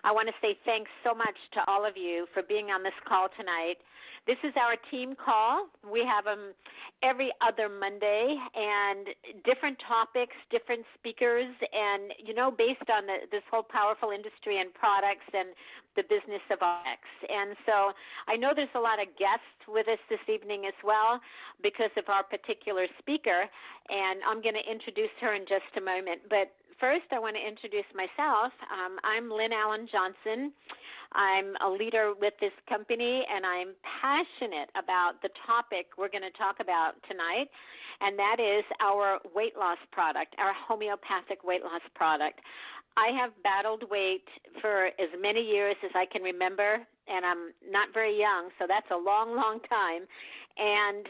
I want to say thanks so much to all of you for being on this call tonight. This is our team call. We have them every other Monday, and different topics, different speakers, and, based on this whole powerful industry and products and the business of RX. And so I know there's a lot of guests with us this evening as well because of our particular speaker, and I'm going to introduce her in just a moment. But first, I want to introduce myself. I'm Lynn Allen Johnson. I'm a leader with this company, and I'm passionate about the topic we're going to talk about tonight, and that is our weight loss product, our homeopathic weight loss product. I have battled weight for as many years as I can remember, and I'm not very young, so that's a long, long time. And,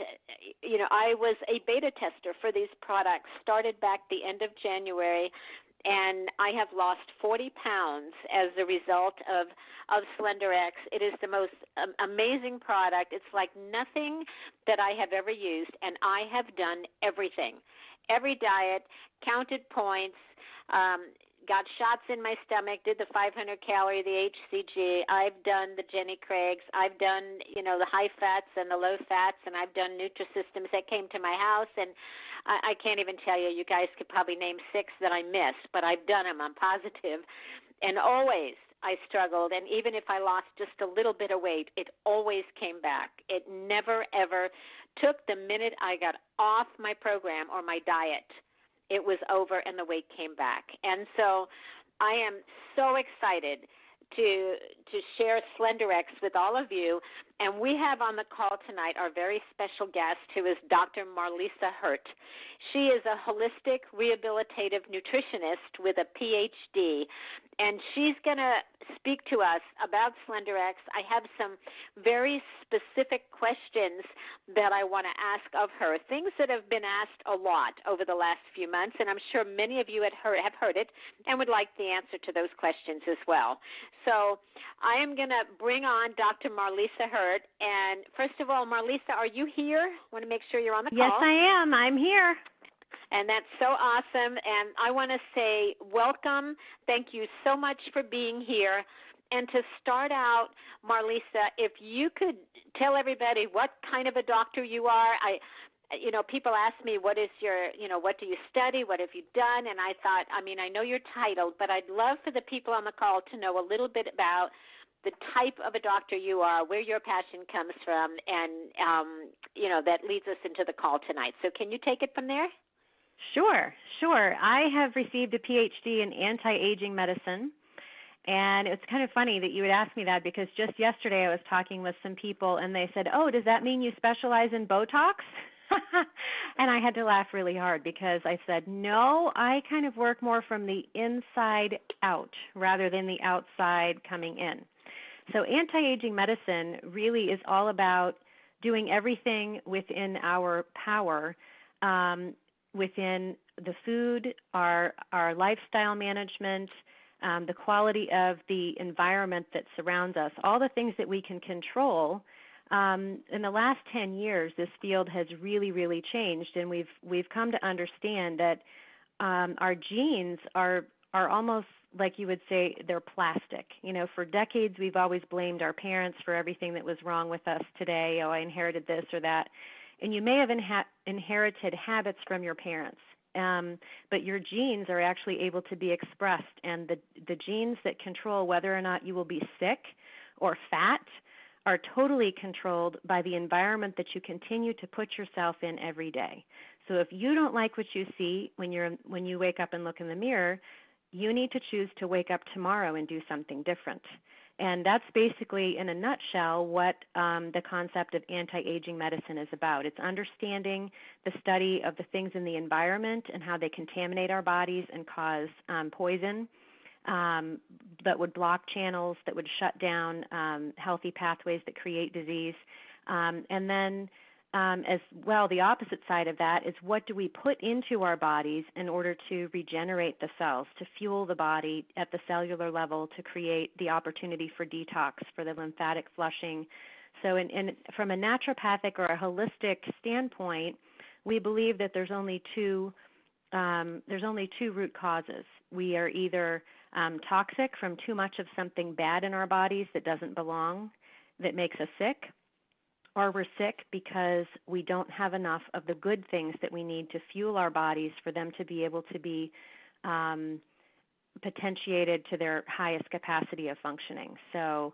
I was a beta tester for these products, started back the end of January, and I have lost 40 pounds as a result of Slenderiix. It is the most amazing product. It's like nothing that I have ever used, and I have done everything. Every diet, counted points, got shots in my stomach, did the 500-calorie, the HCG. I've done the Jenny Craig's. I've done, the high fats and the low fats, and I've done Nutrisystems that came to my house, and I can't even tell you. You guys could probably name 6 that I missed, but I've done them, I'm positive. And always I struggled, and even if I lost just a little bit of weight, it always came back. It never, ever took the minute I got off my program or my diet. It was over and the weight came back. And so I am so excited to share Slenderiix with all of you. And we have on the call tonight our very special guest, who is Dr. Marlisa Hurt. She is a holistic rehabilitative nutritionist with a PhD, and she's going to speak to us about Slenderiix. I have some very specific questions that I want to ask of her, things that have been asked a lot over the last few months, and I'm sure many of you have heard it and would like the answer to those questions as well. So I am going to bring on Dr. Marlisa Hurt. And first of all, Marlisa, are you here? I want to make sure you're on the call. Yes, I am. I'm here. And that's so awesome. And I want to say welcome. Thank you so much for being here. And to start out, Marlisa, if you could tell everybody what kind of a doctor you are. People ask me, what is your, what do you study? What have you done? And I thought, I know you're titled, but I'd love for the people on the call to know a little bit about the type of a doctor you are, where your passion comes from, and, that leads us into the call tonight. So can you take it from there? Sure. I have received a PhD in anti-aging medicine, and it's kind of funny that you would ask me that because just yesterday I was talking with some people, and they said, oh, does that mean you specialize in Botox? And I had to laugh really hard because I said, no, I kind of work more from the inside out rather than the outside coming in. So anti-aging medicine really is all about doing everything within our power, within the food, our lifestyle management, the quality of the environment that surrounds us, all the things that we can control. In the last 10 years, this field has really, really changed, and we've come to understand that our genes are almost like you would say they're plastic. For decades we've always blamed our parents for everything that was wrong with us today. Oh, I inherited this or that. And you may have inherited habits from your parents, but your genes are actually able to be expressed, and the genes that control whether or not you will be sick or fat are totally controlled by the environment that you continue to put yourself in every day. So if you don't like what you see when you wake up and look in the mirror, you need to choose to wake up tomorrow and do something different. And that's basically, in a nutshell, what the concept of anti-aging medicine is about. It's understanding the study of the things in the environment and how they contaminate our bodies and cause poison that would block channels, that would shut down healthy pathways that create disease. And then as well, the opposite side of that is what do we put into our bodies in order to regenerate the cells, to fuel the body at the cellular level, to create the opportunity for detox, for the lymphatic flushing. So from a naturopathic or a holistic standpoint, we believe that there's only two root causes. We are either toxic from too much of something bad in our bodies that doesn't belong, that makes us sick, or we're sick because we don't have enough of the good things that we need to fuel our bodies for them to be able to be potentiated to their highest capacity of functioning. So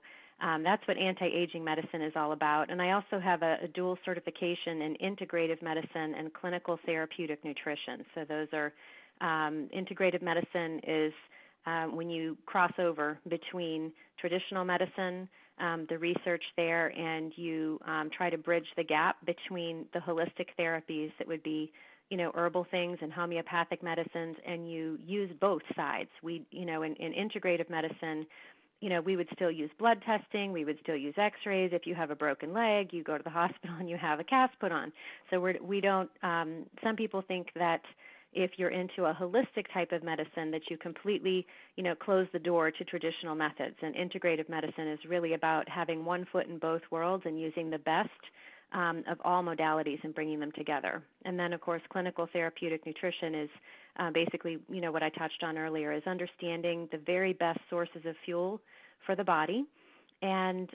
that's what anti-aging medicine is all about. And I also have a dual certification in integrative medicine and clinical therapeutic nutrition. So those are integrative medicine is when you cross over between traditional medicine, the research there, and you try to bridge the gap between the holistic therapies that would be, herbal things and homeopathic medicines, and you use both sides. We, in integrative medicine, we would still use blood testing. We would still use x-rays. If you have a broken leg, you go to the hospital and you have a cast put on. So we don't, some people think that if you're into a holistic type of medicine that you completely, close the door to traditional methods. And integrative medicine is really about having one foot in both worlds and using the best of all modalities and bringing them together. And then, of course, clinical therapeutic nutrition is basically, what I touched on earlier, is understanding the very best sources of fuel for the body and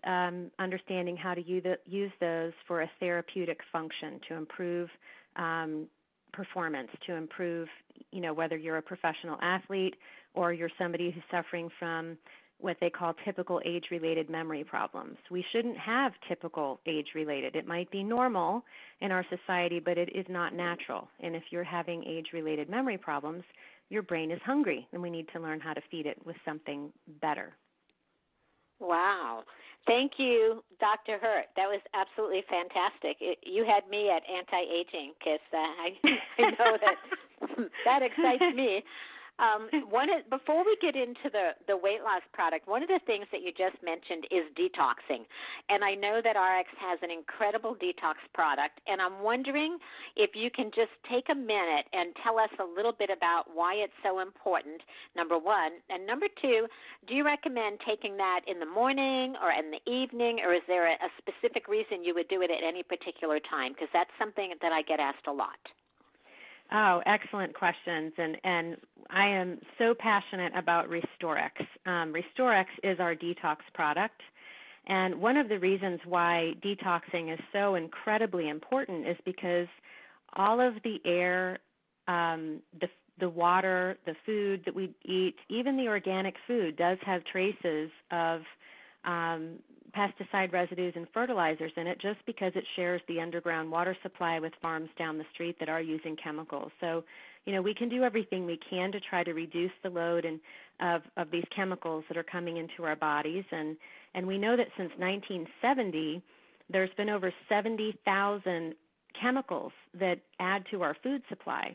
understanding how to use those for a therapeutic function to improve performance, to improve, whether you're a professional athlete or you're somebody who's suffering from what they call typical age-related memory problems. We shouldn't have typical age-related. It might be normal in our society, but it is not natural. And if you're having age-related memory problems, your brain is hungry, and we need to learn how to feed it with something better. Wow. Thank you, Dr. Hurt. That was absolutely fantastic. You had me at anti-aging because I know that excites me. Before we get into the weight loss product, one of the things that you just mentioned is detoxing. And I know that RX has an incredible detox product, and I'm wondering if you can just take a minute and tell us a little bit about why it's so important, number one. And number two, do you recommend taking that in the morning or in the evening, or is there a specific reason you would do it at any particular time? Because that's something that I get asked a lot. Oh, excellent questions, and I am so passionate about Restoriix. Restoriix is our detox product, and one of the reasons why detoxing is so incredibly important is because all of the air, the water, the food that we eat, even the organic food does have traces of pesticide residues and fertilizers in it just because it shares the underground water supply with farms down the street that are using chemicals. So, we can do everything we can to try to reduce the load of these chemicals that are coming into our bodies. And we know that since 1970, there's been over 70,000 chemicals that add to our food supply.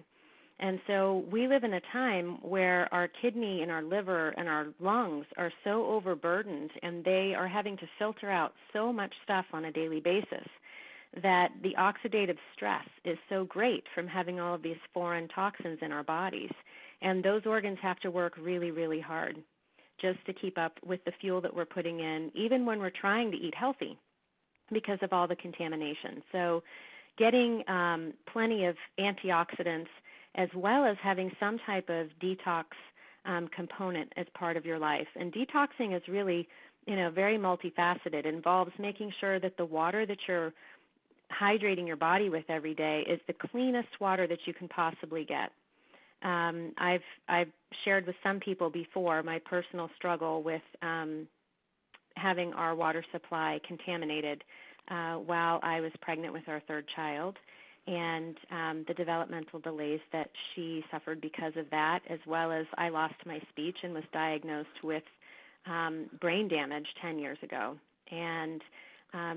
And so we live in a time where our kidney and our liver and our lungs are so overburdened, and they are having to filter out so much stuff on a daily basis that the oxidative stress is so great from having all of these foreign toxins in our bodies. And those organs have to work really, really hard just to keep up with the fuel that we're putting in, even when we're trying to eat healthy because of all the contamination. So getting plenty of antioxidants as well as having some type of detox component as part of your life. And detoxing is really, very multifaceted. It involves making sure that the water that you're hydrating your body with every day is the cleanest water that you can possibly get. I've shared with some people before my personal struggle with having our water supply contaminated while I was pregnant with our third child, and the developmental delays that she suffered because of that, as well as I lost my speech and was diagnosed with brain damage 10 years ago. And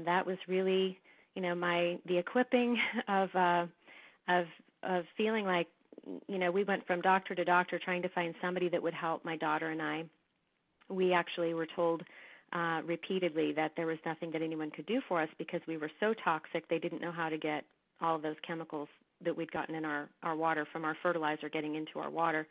that was really, the equipping of feeling like, we went from doctor to doctor trying to find somebody that would help my daughter and I. We actually were told repeatedly that there was nothing that anyone could do for us because we were so toxic they didn't know how to get all of those chemicals that we'd gotten in our water from our fertilizer getting into our water.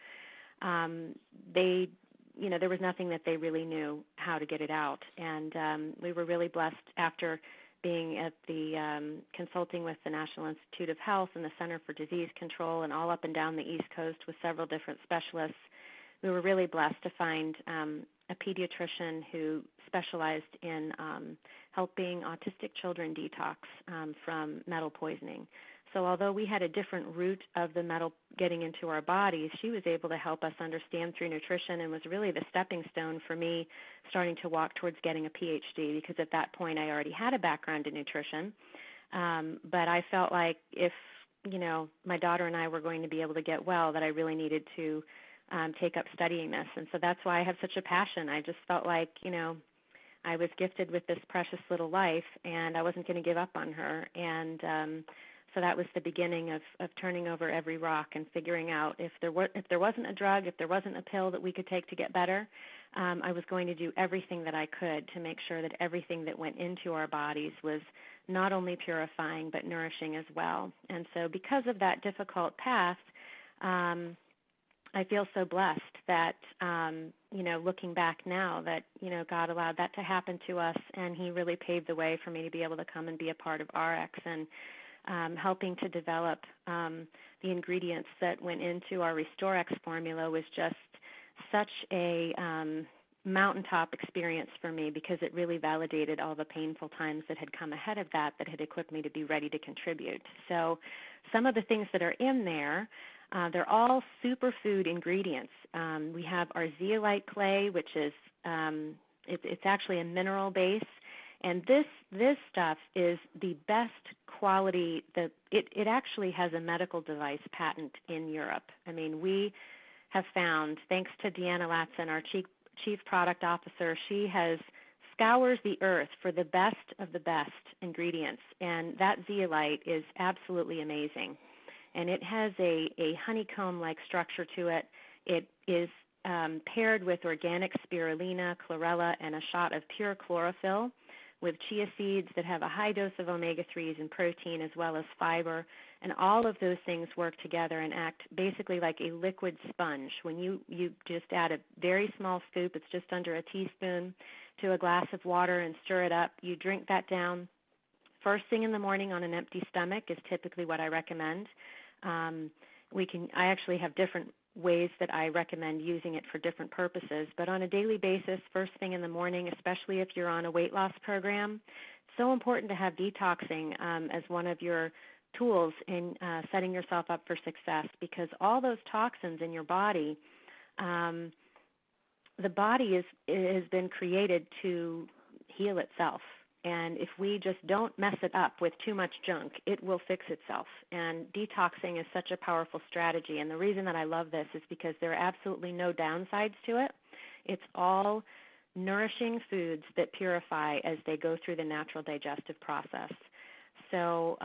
There was nothing that they really knew how to get it out. And we were really blessed after being at the consulting with the National Institute of Health and the Center for Disease Control and all up and down the East Coast with several different specialists. we were really blessed to find a pediatrician who specialized in helping autistic children detox from metal poisoning. So although we had a different route of the metal getting into our bodies, she was able to help us understand through nutrition and was really the stepping stone for me starting to walk towards getting a PhD, because at that point I already had a background in nutrition. But I felt like if, my daughter and I were going to be able to get well, that I really needed to take up studying this. And so that's why I have such a passion. I just felt like, I was gifted with this precious little life, and I wasn't going to give up on her. And so that was the beginning of turning over every rock and figuring out if there wasn't a drug, if there wasn't a pill that we could take to get better, I was going to do everything that I could to make sure that everything that went into our bodies was not only purifying but nourishing as well. And so because of that difficult path, I feel so blessed that, looking back now that, God allowed that to happen to us, and He really paved the way for me to be able to come and be a part of RX and helping to develop the ingredients that went into our Restoriix formula was just such a mountaintop experience for me, because it really validated all the painful times that had come ahead of that had equipped me to be ready to contribute. So some of the things that are in there, they're all superfood ingredients. We have our zeolite clay, which is it's actually a mineral base. And this stuff is the best quality. It actually has a medical device patent in Europe. I mean, we have found, thanks to Deanna Latson, our Chief Product Officer, she has scours the earth for the best of the best ingredients, and that zeolite is absolutely amazing. And it has a honeycomb-like structure to it. It is paired with organic spirulina, chlorella, and a shot of pure chlorophyll, with chia seeds that have a high dose of omega-3s and protein as well as fiber. And all of those things work together and act basically like a liquid sponge. When you just add a very small scoop, it's just under a teaspoon, to a glass of water and stir it up, you drink that down first thing in the morning on an empty stomach is typically what I recommend. I actually have different ways that I recommend using it for different purposes, but on a daily basis, first thing in the morning, especially if you're on a weight loss program, it's so important to have detoxing as one of your tools in setting yourself up for success, because all those toxins in your body, the body has been created to heal itself. And if we just don't mess it up with too much junk, it will fix itself. And detoxing is such a powerful strategy. And the reason that I love this is because there are absolutely no downsides to it. It's all nourishing foods that purify as they go through the natural digestive process. So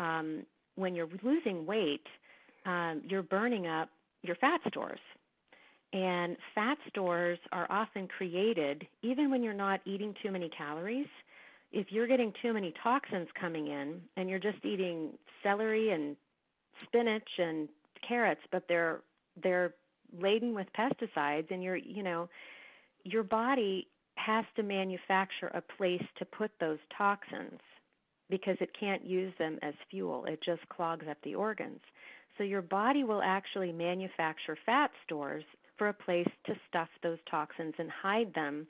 when you're losing weight, you're burning up your fat stores. And fat stores are often created even when you're not eating too many calories. If you're getting too many toxins coming in and you're just eating celery and spinach and carrots, but they're laden with pesticides, and your body has to manufacture a place to put those toxins because it can't use them as fuel. It just clogs up the organs. So your body will actually manufacture fat stores for a place to stuff those toxins and hide them.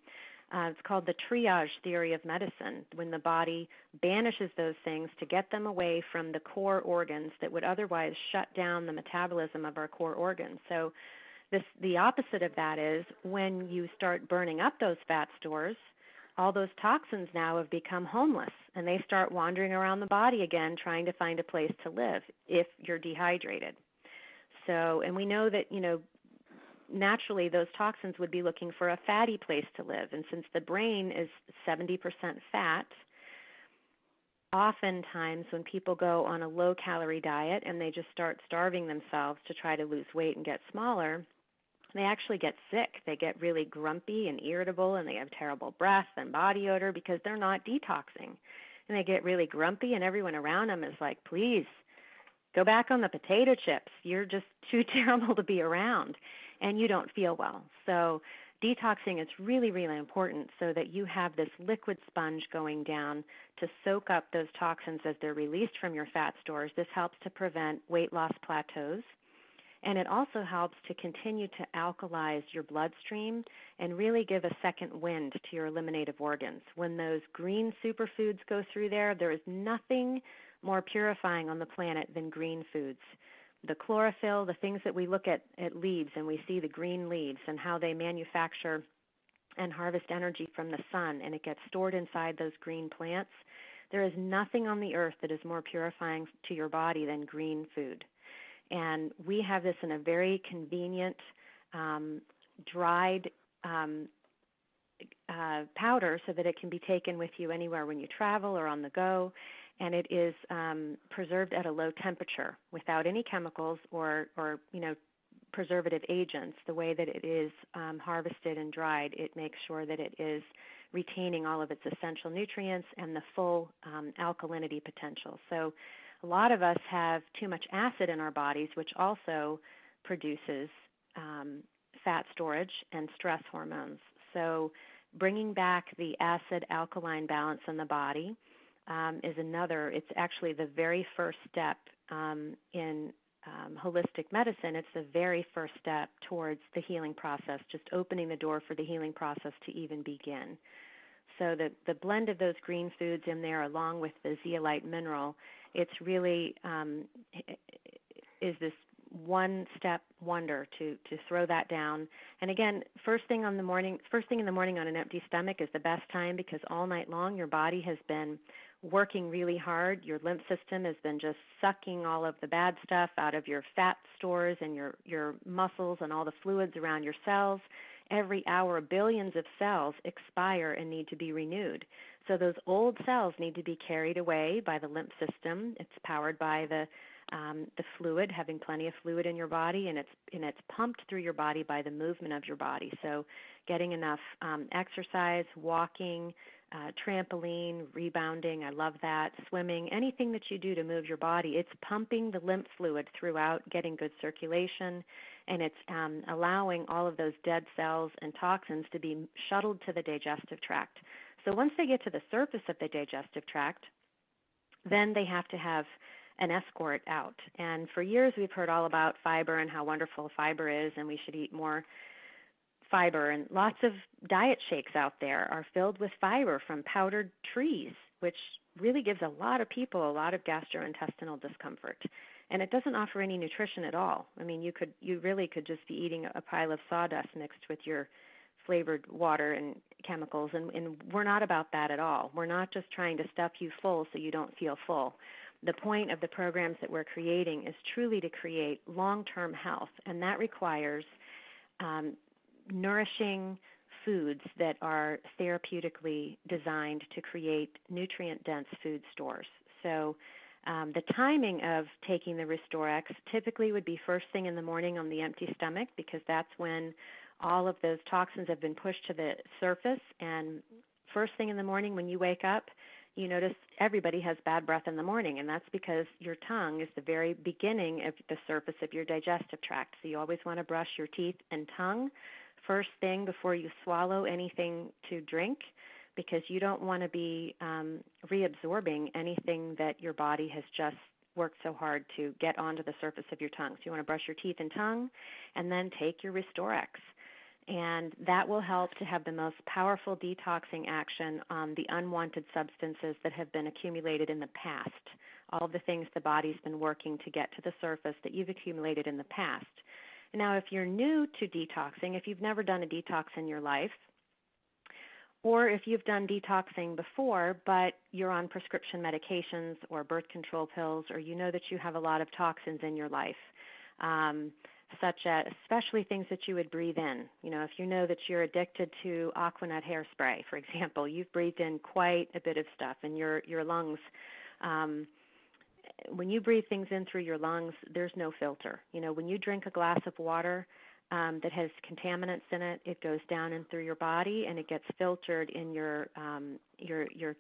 It's called the triage theory of medicine, when the body banishes those things to get them away from the core organs that would otherwise shut down the metabolism of our core organs. So the opposite of that is when you start burning up those fat stores, all those toxins now have become homeless, and they start wandering around the body again trying to find a place to live if you're dehydrated. So, and we know that, naturally those toxins would be looking for a fatty place to live. And since the brain is 70% fat, oftentimes when people go on a low-calorie diet and they just start starving themselves to try to lose weight and get smaller, they actually get sick. They get really grumpy and irritable, and they have terrible breath and body odor because they're not detoxing. And they get really grumpy, and everyone around them is like, please, go back on the potato chips. You're just too terrible to be around, and you don't feel well. So detoxing is really, really important so that you have this liquid sponge going down to soak up those toxins as they're released from your fat stores. This helps to prevent weight loss plateaus. And it also helps to continue to alkalize your bloodstream and really give a second wind to your eliminative organs. When those green superfoods go through there is nothing more purifying on the planet than green foods. The chlorophyll, the things that we look at leaves, and we see the green leaves and how they manufacture and harvest energy from the sun, and it gets stored inside those green plants. There is nothing on the earth that is more purifying to your body than green food. And we have this in a very convenient, dried powder so that it can be taken with you anywhere when you travel or on the go. And it is preserved at a low temperature without any chemicals or preservative agents. The way that it is harvested and dried, it makes sure that it is retaining all of its essential nutrients and the full alkalinity potential. So a lot of us have too much acid in our bodies, which also produces fat storage and stress hormones. So bringing back the acid-alkaline balance in the body is another. It's actually the very first step in holistic medicine. It's the very first step towards the healing process, just opening the door for the healing process to even begin. So the blend of those green foods in there, along with the zeolite mineral, it's really is this one-step wonder to throw that down. And again, first thing in the morning on an empty stomach is the best time, because all night long your body has been working really hard. Your lymph system has been just sucking all of the bad stuff out of your fat stores and your muscles and all the fluids around your cells. Every hour, billions of cells expire and need to be renewed. So those old cells need to be carried away by the lymph system. It's powered by the fluid, having plenty of fluid in your body, and it's pumped through your body by the movement of your body. So getting enough exercise, walking, trampoline, rebounding, I love that, swimming, anything that you do to move your body, it's pumping the lymph fluid throughout, getting good circulation, and it's allowing all of those dead cells and toxins to be shuttled to the digestive tract. So once they get to the surface of the digestive tract, then they have to have an escort out. And for years we've heard all about fiber and how wonderful fiber is, and we should eat more fiber. And lots of diet shakes out there are filled with fiber from powdered trees, which really gives a lot of people a lot of gastrointestinal discomfort. And it doesn't offer any nutrition at all. I mean, you really could just be eating a pile of sawdust mixed with your flavored water and chemicals, and we're not about that at all. We're not just trying to stuff you full so you don't feel full. The point of the programs that we're creating is truly to create long-term health, and that requires nourishing foods that are therapeutically designed to create nutrient-dense food stores. So the timing of taking the Restoriix typically would be first thing in the morning on the empty stomach, because that's when all of those toxins have been pushed to the surface. And first thing in the morning when you wake up, you notice everybody has bad breath in the morning, and that's because your tongue is the very beginning of the surface of your digestive tract. So you always want to brush your teeth and tongue first thing before you swallow anything to drink, because you don't want to be reabsorbing anything that your body has just worked so hard to get onto the surface of your tongue. So you want to brush your teeth and tongue, and then take your Restoriix. And that will help to have the most powerful detoxing action on the unwanted substances that have been accumulated in the past, all of the things the body's been working to get to the surface that you've accumulated in the past. Now, if you're new to detoxing, if you've never done a detox in your life, or if you've done detoxing before, but you're on prescription medications or birth control pills, or you know that you have a lot of toxins in your life, such as especially things that you would breathe in. You know, if you know that you're addicted to Aquanet hairspray, for example, you've breathed in quite a bit of stuff in your lungs. When you breathe things in through your lungs, there's no filter. You know, when you drink a glass of water that has contaminants in it, it goes down in through your body and it gets filtered in your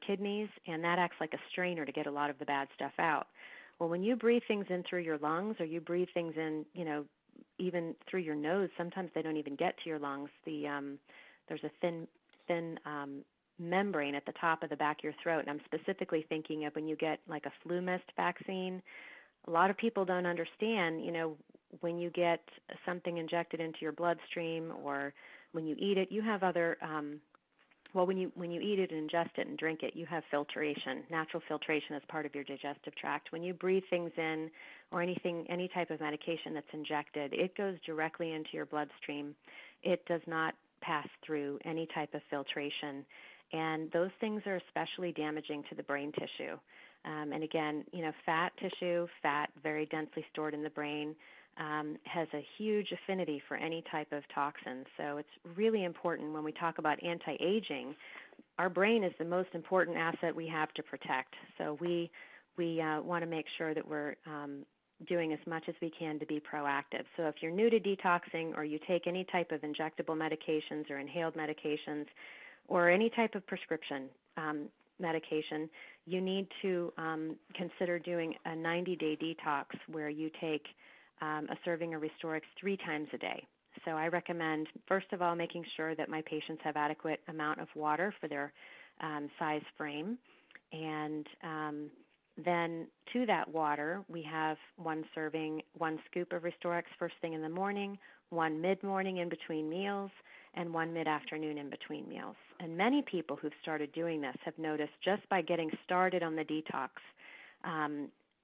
kidneys, and that acts like a strainer to get a lot of the bad stuff out. Well, when you breathe things in through your lungs, or you breathe things in, you know, even through your nose, sometimes they don't even get to your lungs. There's a thin membrane at the top of the back of your throat, and I'm specifically thinking of when you get like a flu mist vaccine. A lot of people don't understand, you know, when you get something injected into your bloodstream or when you eat it, you have other when you eat it and ingest it and drink it, you have filtration, natural filtration as part of your digestive tract. When you breathe things in or any type of medication that's injected, it goes directly into your bloodstream. It does not pass through any type of filtration, and those things are especially damaging to the brain tissue. And again, fat tissue, fat very densely stored in the brain, has a huge affinity for any type of toxin. So it's really important when we talk about anti-aging. Our brain is the most important asset we have to protect. So we want to make sure that we're doing as much as we can to be proactive. So if you're new to detoxing or you take any type of injectable medications or inhaled medications or any type of prescription medication, you need to consider doing a 90-day detox where you take a serving of Restoriix 3 times a day. So I recommend, first of all, making sure that my patients have adequate amount of water for their size frame. And then to that water, we have 1 scoop of Restoriix first thing in the morning, 1 mid-morning in between meals, and 1 mid-afternoon in between meals. And many people who've started doing this have noticed just by getting started on the detox,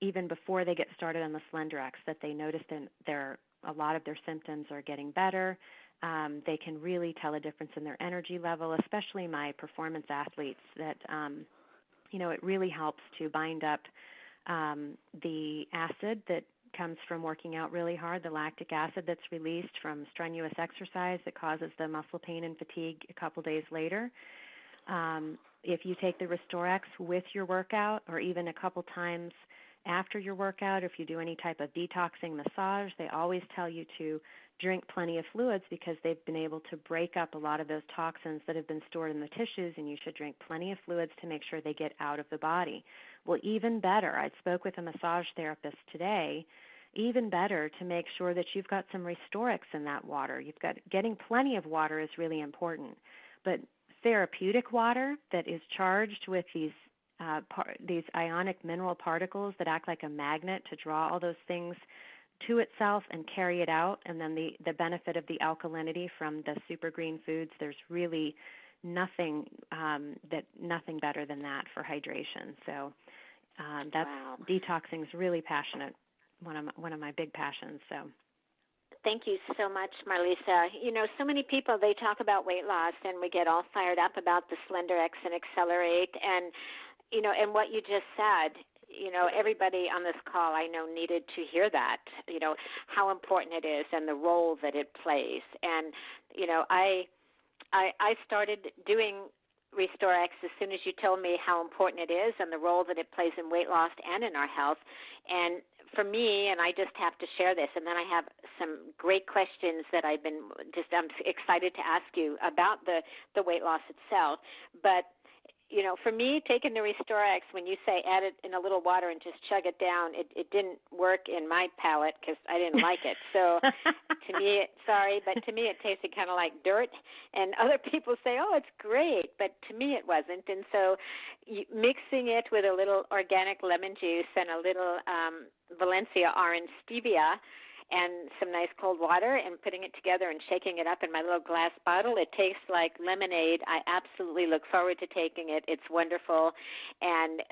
even before they get started on the Slenderiix, that they notice that a lot of their symptoms are getting better. They can really tell a difference in their energy level, especially my performance athletes, that it really helps to bind up the acid that comes from working out really hard, the lactic acid that's released from strenuous exercise that causes the muscle pain and fatigue a couple days later. If you take the Restoriix with your workout or even a couple times after your workout, if you do any type of detoxing massage, they always tell you to drink plenty of fluids because they've been able to break up a lot of those toxins that have been stored in the tissues, and you should drink plenty of fluids to make sure they get out of the body. Well, even better, I spoke with a massage therapist today, even better to make sure that you've got some Restoriix in that water. Getting plenty of water is really important, but therapeutic water that is charged with these ionic mineral particles that act like a magnet to draw all those things to itself and carry it out, and then the benefit of the alkalinity from the super green foods, there's really nothing better than that for hydration. So that's wow. Detoxing is really passionate, one of my big passions. So thank you so much, Marlisa. So many people, they talk about weight loss, and we get all fired up about the Slenderiix and Accelerate, and and what you just said, everybody on this call I know needed to hear that, how important it is and the role that it plays. And, I started doing Restoriix as soon as you told me how important it is and the role that it plays in weight loss and in our health. And for me, and I just have to share this, and then I have some great questions that I'm excited to ask you about the weight loss itself. But for me, taking the Restoriix, when you say add it in a little water and just chug it down, it didn't work in my palate because I didn't like it. So to me, but to me it tasted kind of like dirt. And other people say, oh, it's great, but to me it wasn't. And so mixing it with a little organic lemon juice and a little Valencia orange stevia and some nice cold water and putting it together and shaking it up in my little glass bottle. It tastes like lemonade. I absolutely look forward to taking it. It's wonderful. And,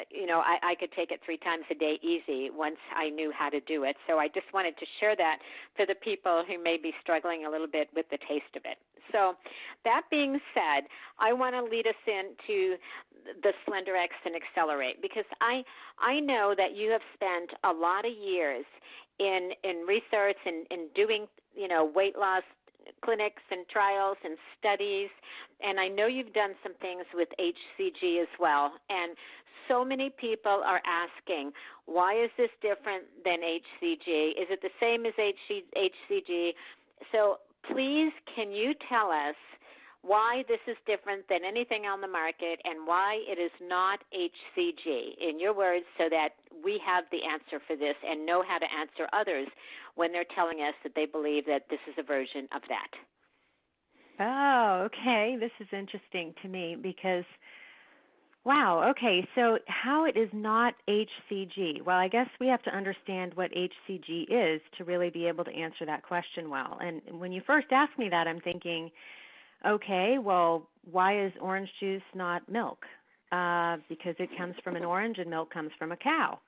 I could take it 3 times a day easy once I knew how to do it. So I just wanted to share that for the people who may be struggling a little bit with the taste of it. So that being said, I want to lead us into the Slenderiix and Accelerate, because I know that you have spent a lot of years in research and in doing, weight loss clinics and trials and studies, and I know you've done some things with HCG as well. And so many people are asking, why is this different than HCG? Is it the same as HCG? So please, can you tell us why this is different than anything on the market and why it is not HCG, in your words, so that we have the answer for this and know how to answer others when they're telling us that they believe that this is a version of that. Oh, okay. This is interesting to me because Wow. Okay. So how it is not HCG? Well, I guess we have to understand what HCG is to really be able to answer that question well. And when you first asked me that, I'm thinking, okay, well, why is orange juice not milk? Because it comes from an orange and milk comes from a cow.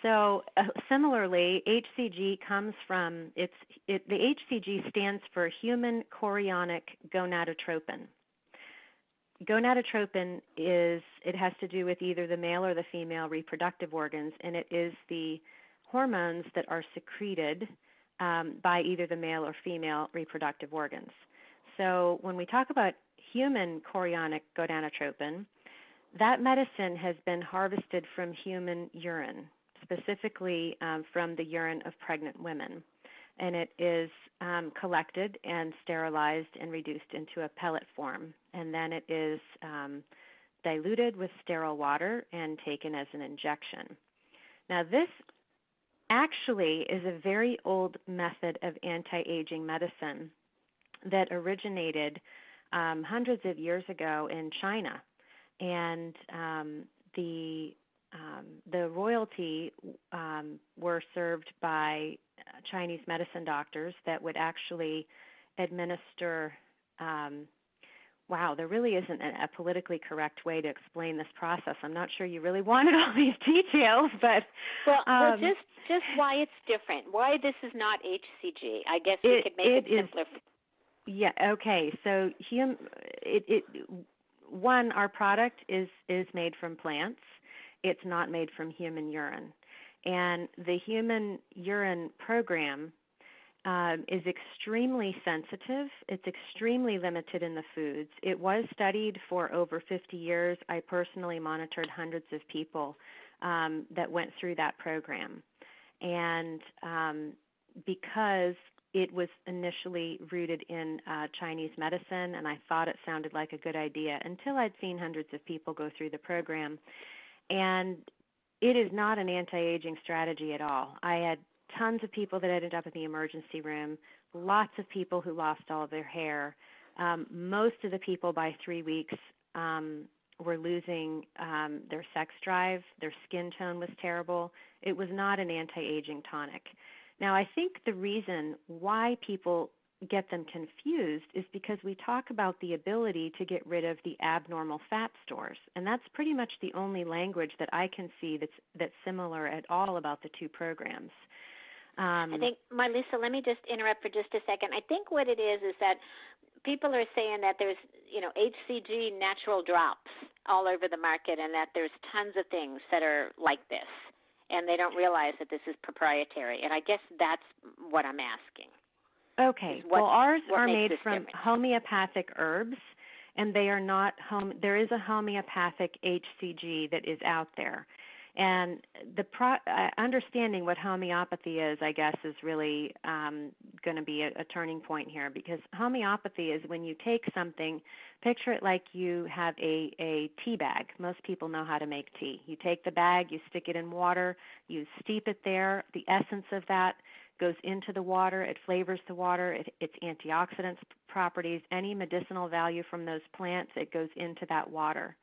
So similarly, HCG comes from the HCG stands for human chorionic gonadotropin. Gonadotropin it has to do with either the male or the female reproductive organs, and it is the hormones that are secreted by either the male or female reproductive organs. So when we talk about human chorionic gonadotropin, that medicine has been harvested from human urine, specifically from the urine of pregnant women. And it is collected and sterilized and reduced into a pellet form. And then it is diluted with sterile water and taken as an injection. Now, this actually is a very old method of anti-aging medicine that originated hundreds of years ago in China. And the royalty were served by Chinese medicine doctors that would actually administer. Wow, there really isn't a politically correct way to explain this process. I'm not sure you really wanted all these details, but well, just why it's different. Why this is not HCG? I guess we could make it simpler. Yeah. Okay. So one, our product is made from plants. It's not made from human urine. And the human urine program is extremely sensitive. It's extremely limited in the foods. It was studied for over 50 years. I personally monitored hundreds of people that went through that program. And because it was initially rooted in Chinese medicine, and I thought it sounded like a good idea until I'd seen hundreds of people go through the program. And it is not an anti-aging strategy at all. I had tons of people that ended up in the emergency room, lots of people who lost all of their hair. Most of the people by 3 weeks were losing their sex drive. Their skin tone was terrible. It was not an anti-aging tonic. Now, I think the reason why people get them confused is because we talk about the ability to get rid of the abnormal fat stores, and that's pretty much the only language that I can see that's similar at all about the two programs. I think, Marlisa, let me just interrupt for just a second. I think what it is that people are saying that there's, HCG natural drops all over the market, and that there's tons of things that are like this, and they don't realize that this is proprietary. And I guess that's what I'm asking. Okay. Well, ours are made from different? Homeopathic herbs, and they are not there is a homeopathic HCG that is out there. And the understanding what homeopathy is, I guess, is really going to be a turning point here, because homeopathy is when you take something, picture it like you have a tea bag. Most people know how to make tea. You take the bag, you stick it in water, you steep it there. The essence of that goes into the water. It flavors the water. Its antioxidants properties, any medicinal value from those plants, it goes into that water.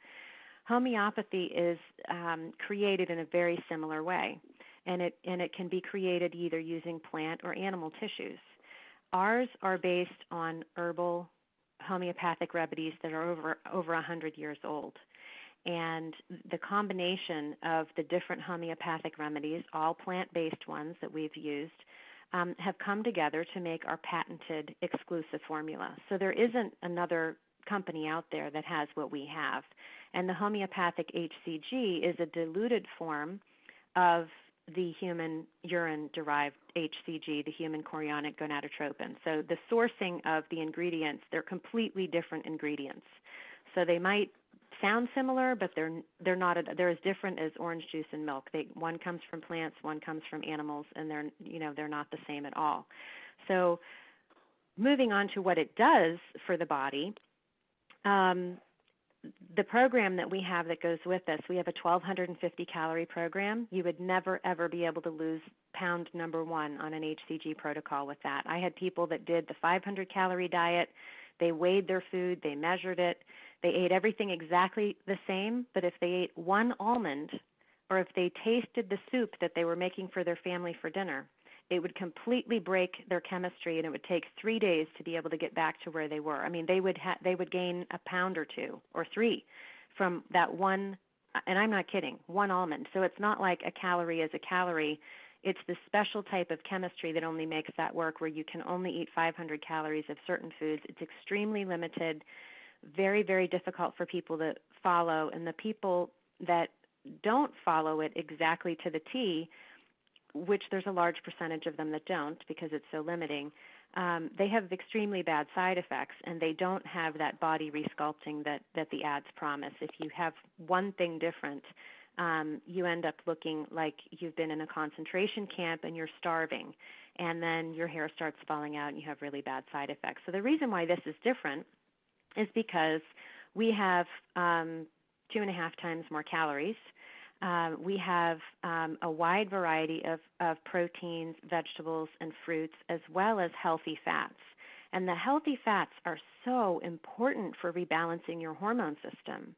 Homeopathy is created in a very similar way, and it can be created either using plant or animal tissues. Ours are based on herbal homeopathic remedies that are over 100 years old. And the combination of the different homeopathic remedies, all plant-based ones that we've used, have come together to make our patented exclusive formula. So there isn't another company out there that has what we have. And the homeopathic HCG is a diluted form of the human urine-derived HCG, the human chorionic gonadotropin. So the sourcing of the ingredients, they're completely different ingredients. So they might sound similar, but they're not. They're as different as orange juice and milk. One comes from plants, one comes from animals, and they're not the same at all. So moving on to what it does for the body. The program that we have that goes with this, we have a 1,250 calorie program. You would never, ever be able to lose pound number one on an HCG protocol with that. I had people that did the 500 calorie diet. They weighed their food. They measured it. They ate everything exactly the same, but if they ate one almond or if they tasted the soup that they were making for their family for dinner, it would completely break their chemistry, and it would take 3 days to be able to get back to where they were. I mean, they would gain a pound or 2 or 3 from that one, and I'm not kidding, one almond. So it's not like a calorie is a calorie. It's the special type of chemistry that only makes that work, where you can only eat 500 calories of certain foods. It's extremely limited, very, very difficult for people to follow, and the people that don't follow it exactly to the T, which there's a large percentage of them that don't because it's so limiting, they have extremely bad side effects, and they don't have that body resculpting that the ads promise. If you have one thing different, you end up looking like you've been in a concentration camp and you're starving, and then your hair starts falling out and you have really bad side effects. So the reason why this is different is because we have 2.5 times more calories. We have a wide variety of proteins, vegetables, and fruits, as well as healthy fats. And the healthy fats are so important for rebalancing your hormone system.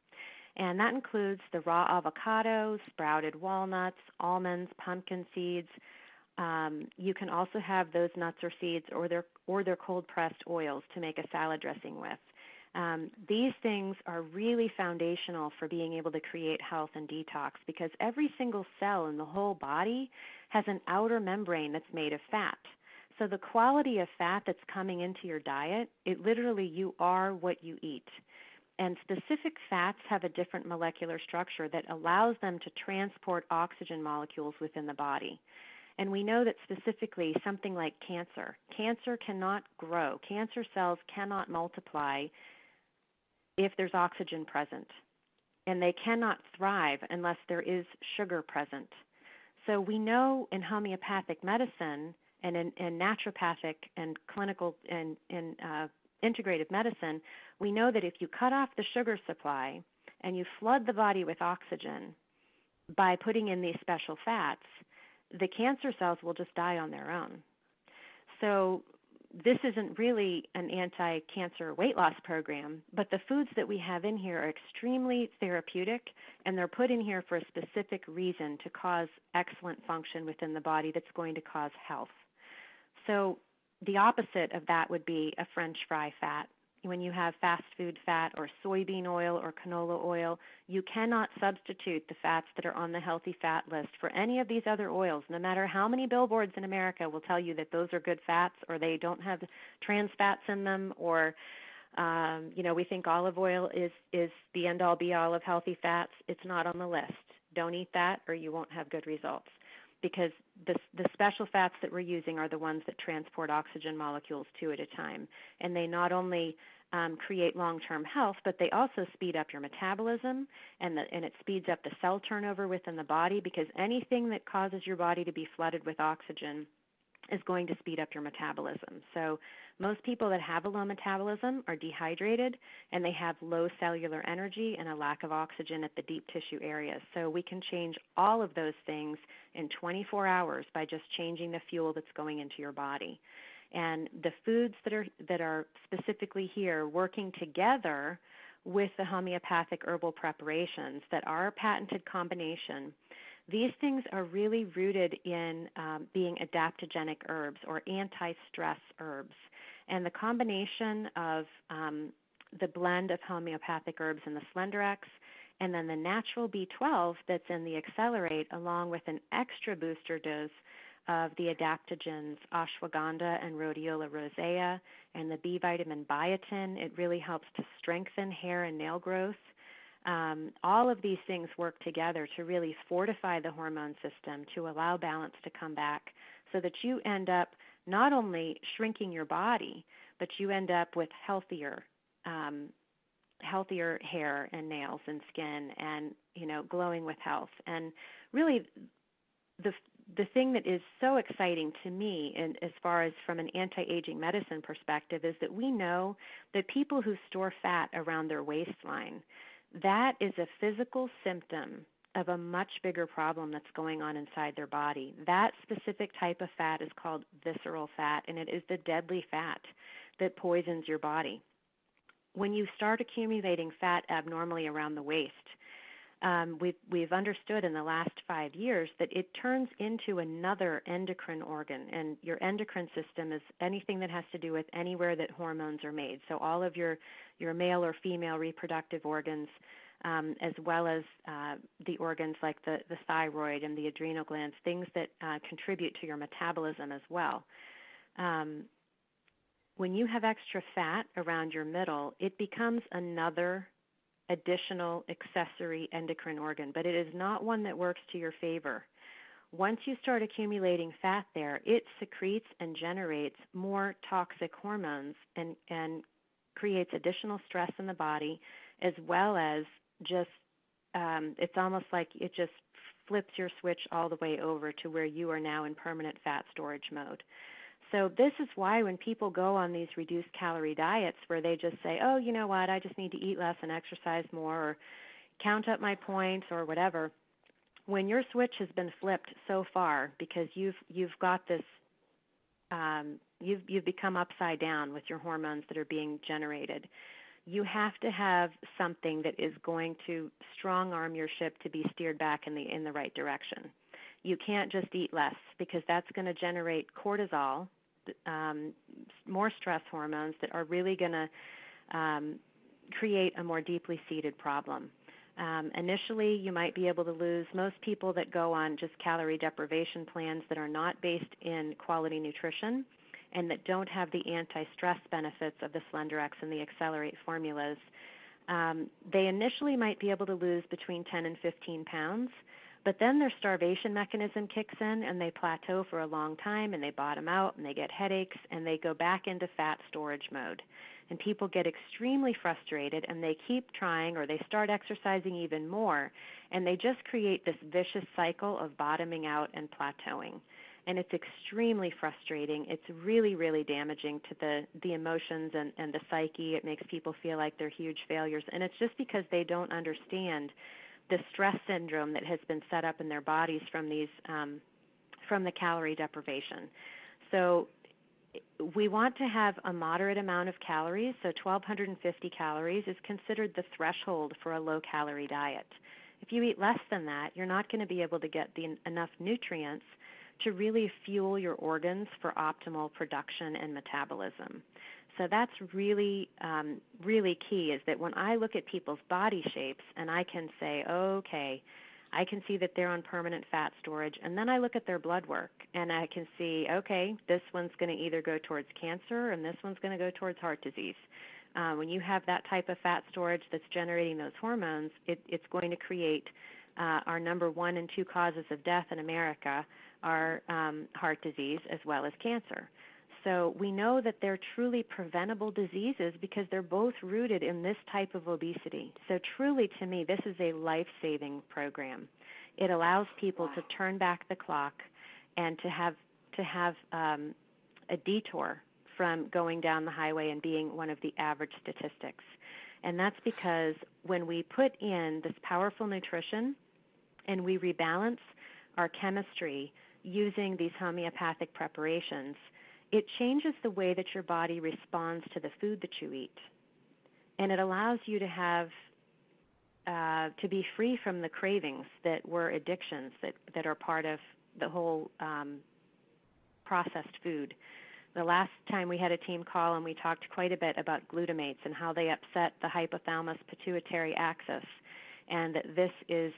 And that includes the raw avocados, sprouted walnuts, almonds, pumpkin seeds. You can also have those nuts or seeds or their cold-pressed oils to make a salad dressing with. These things are really foundational for being able to create health and detox, because every single cell in the whole body has an outer membrane that's made of fat. So the quality of fat that's coming into your diet, it literally, you are what you eat. And specific fats have a different molecular structure that allows them to transport oxygen molecules within the body. And we know that specifically something like cancer cannot grow. Cancer cells cannot multiply if there's oxygen present. And they cannot thrive unless there is sugar present. So we know in homeopathic medicine and in naturopathic and clinical and integrative medicine, we know that if you cut off the sugar supply and you flood the body with oxygen by putting in these special fats, the cancer cells will just die on their own. So this isn't really an anti-cancer weight loss program, but the foods that we have in here are extremely therapeutic, and they're put in here for a specific reason to cause excellent function within the body that's going to cause health. So the opposite of that would be a French fry fat. When you have fast food fat or soybean oil or canola oil, you cannot substitute the fats that are on the healthy fat list for any of these other oils, no matter how many billboards in America will tell you that those are good fats or they don't have trans fats in them, or we think olive oil is the end-all be-all of healthy fats. It's not on the list. Don't eat that or you won't have good results, because the special fats that we're using are the ones that transport oxygen molecules 2 at a time. And they not only create long-term health, but they also speed up your metabolism, and it speeds up the cell turnover within the body, because anything that causes your body to be flooded with oxygen is going to speed up your metabolism. So most people that have a low metabolism are dehydrated, and they have low cellular energy and a lack of oxygen at the deep tissue areas. So we can change all of those things in 24 hours by just changing the fuel that's going into your body. And the foods that are specifically here working together with the homeopathic herbal preparations that are a patented combination, these things are really rooted in being adaptogenic herbs or anti-stress herbs. And the combination of the blend of homeopathic herbs in the Slenderiix and then the natural B12 that's in the Accelerate, along with an extra booster dose of the adaptogens ashwagandha and rhodiola rosea and the B vitamin biotin, it really helps to strengthen hair and nail growth. All of these things work together to really fortify the hormone system, to allow balance to come back, so that you end up not only shrinking your body, but you end up with healthier hair and nails and skin, and glowing with health. And really, the thing that is so exciting to me, and as far as from an anti-aging medicine perspective, is that we know that people who store fat around their waistline, that is a physical symptom of a much bigger problem that's going on inside their body. That specific type of fat is called visceral fat, and it is the deadly fat that poisons your body. when you start accumulating fat abnormally around the waist, we've understood in the last 5 years that it turns into another endocrine organ, and your endocrine system is anything that has to do with anywhere that hormones are made. So all of your male or female reproductive organs, as well as the organs like the thyroid and the adrenal glands, things that contribute to your metabolism as well. When you have extra fat around your middle, it becomes another additional accessory endocrine organ, but it is not one that works to your favor. Once you start accumulating fat there, it secretes and generates more toxic hormones and creates additional stress in the body, as well as just it's almost like it just flips your switch all the way over to where you are now in permanent fat storage mode. So this is why when people go on these reduced calorie diets where they just say, oh, you know what, I just need to eat less and exercise more or count up my points or whatever, when your switch has been flipped so far because you've got this, you've become upside down with your hormones that are being generated, you have to have something that is going to strong arm your ship to be steered back in the right direction. You can't just eat less because that's going to generate cortisol, more stress hormones that are really going to create a more deeply seated problem. Initially, you might be able to lose. Most people that go on just calorie deprivation plans that are not based in quality nutrition and that don't have the anti-stress benefits of the Slenderiix and the Accelerate formulas, they initially might be able to lose between 10 and 15 pounds. But then their starvation mechanism kicks in and they plateau for a long time and they bottom out and they get headaches and they go back into fat storage mode. And people get extremely frustrated and they keep trying or they start exercising even more and they just create this vicious cycle of bottoming out and plateauing. And it's extremely frustrating. It's really, really damaging to the emotions and the psyche. It makes people feel like they're huge failures. And it's just because they don't understand the stress syndrome that has been set up in their bodies from these from the calorie deprivation. So we want to have a moderate amount of calories. So 1,250 calories is considered the threshold for a low-calorie diet. If you eat less than that, you're not going to be able to get enough nutrients to really fuel your organs for optimal production and metabolism. So that's really, really key, is that when I look at people's body shapes and I can say, okay, I can see that they're on permanent fat storage, and then I look at their blood work and I can see, okay, this one's going to either go towards cancer and this one's going to go towards heart disease. When you have that type of fat storage that's generating those hormones, it's going to create our number 1 and 2 causes of death in America are heart disease as well as cancer. So we know that they're truly preventable diseases because they're both rooted in this type of obesity. So truly, to me, this is a life-saving program. It allows people to turn back the clock and to have a detour from going down the highway and being one of the average statistics. And that's because when we put in this powerful nutrition and we rebalance our chemistry using these homeopathic preparations, it changes the way that your body responds to the food that you eat. And it allows you to have, to be free from the cravings that were addictions that are part of the whole processed food. The last time we had a team call and we talked quite a bit about glutamates and how they upset the hypothalamus pituitary axis, and that this is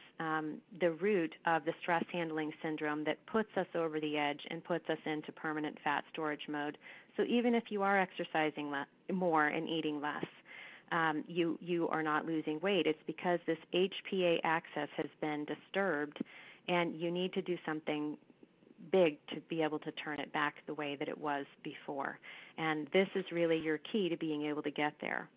the root of the stress handling syndrome that puts us over the edge and puts us into permanent fat storage mode. So even if you are exercising more and eating less, you are not losing weight. It's because this HPA axis has been disturbed, and you need to do something big to be able to turn it back the way that it was before. And this is really your key to being able to get there.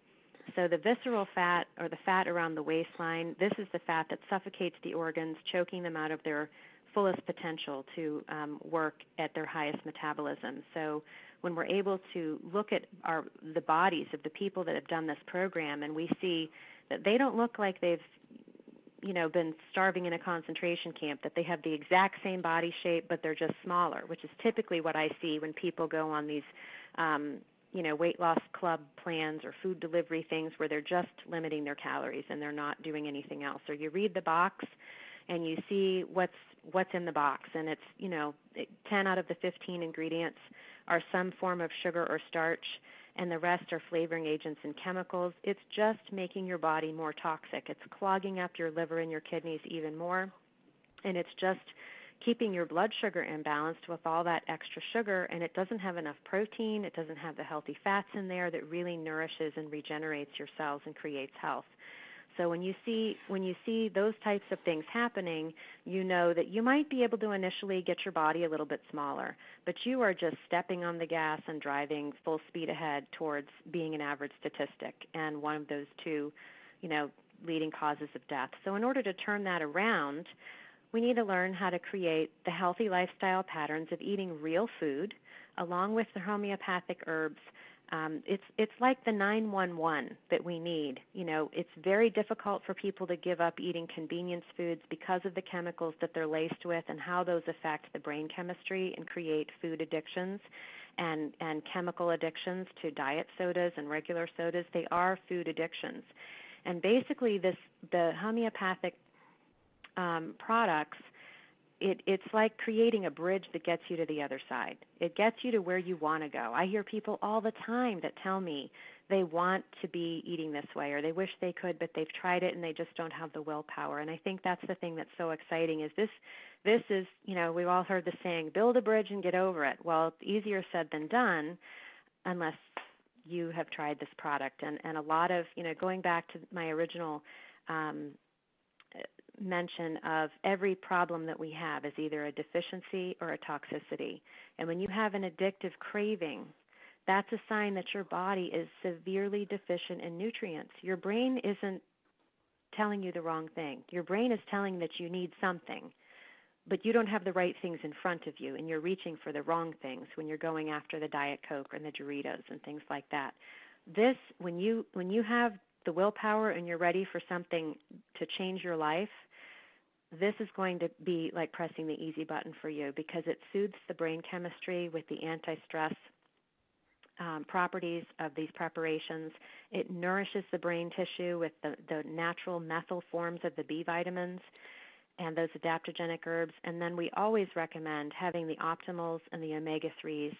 So the visceral fat, or the fat around the waistline, this is the fat that suffocates the organs, choking them out of their fullest potential to work at their highest metabolism. So when we're able to look at the bodies of the people that have done this program, and we see that they don't look like they've been starving in a concentration camp, that they have the exact same body shape, but they're just smaller, which is typically what I see when people go on these weight loss club plans or food delivery things where they're just limiting their calories and they're not doing anything else. Or you read the box and you see what's in the box, and it's 10 out of the 15 ingredients are some form of sugar or starch, and the rest are flavoring agents and chemicals. It's just making your body more toxic. It's clogging up your liver and your kidneys even more, and it's just keeping your blood sugar imbalanced with all that extra sugar, and it doesn't have enough protein. It doesn't have the healthy fats in there that really nourishes and regenerates your cells and creates health. So when you see those types of things happening, you know that you might be able to initially get your body a little bit smaller, but you are just stepping on the gas and driving full speed ahead towards being an average statistic and one of those two, leading causes of death. So in order to turn that around, we need to learn how to create the healthy lifestyle patterns of eating real food along with the homeopathic herbs. It's like the 911 that we need. It's very difficult for people to give up eating convenience foods because of the chemicals that they're laced with and how those affect the brain chemistry and create food addictions and chemical addictions to diet sodas and regular sodas. They are food addictions. And basically the homeopathic products, it's like creating a bridge that gets you to the other side. It gets you to where you want to go. I hear people all the time that tell me they want to be eating this way, or they wish they could, but they've tried it and they just don't have the willpower. And I think that's the thing that's so exciting is this is, we've all heard the saying, build a bridge and get over it. Well, it's easier said than done unless you have tried this product. And a lot of, going back to my original mention of every problem that we have is either a deficiency or a toxicity. And when you have an addictive craving, that's a sign that your body is severely deficient in nutrients. Your brain isn't telling you the wrong thing. Your brain is telling that you need something, but you don't have the right things in front of you, and you're reaching for the wrong things when you're going after the Diet Coke and the Doritos and things like that. This, when you have the willpower and you're ready for something to change your life, this is going to be like pressing the easy button for you because it soothes the brain chemistry with the anti-stress properties of these preparations. It nourishes the brain tissue with the natural methyl forms of the B vitamins and those adaptogenic herbs. And then we always recommend having the optimals and the omega-3s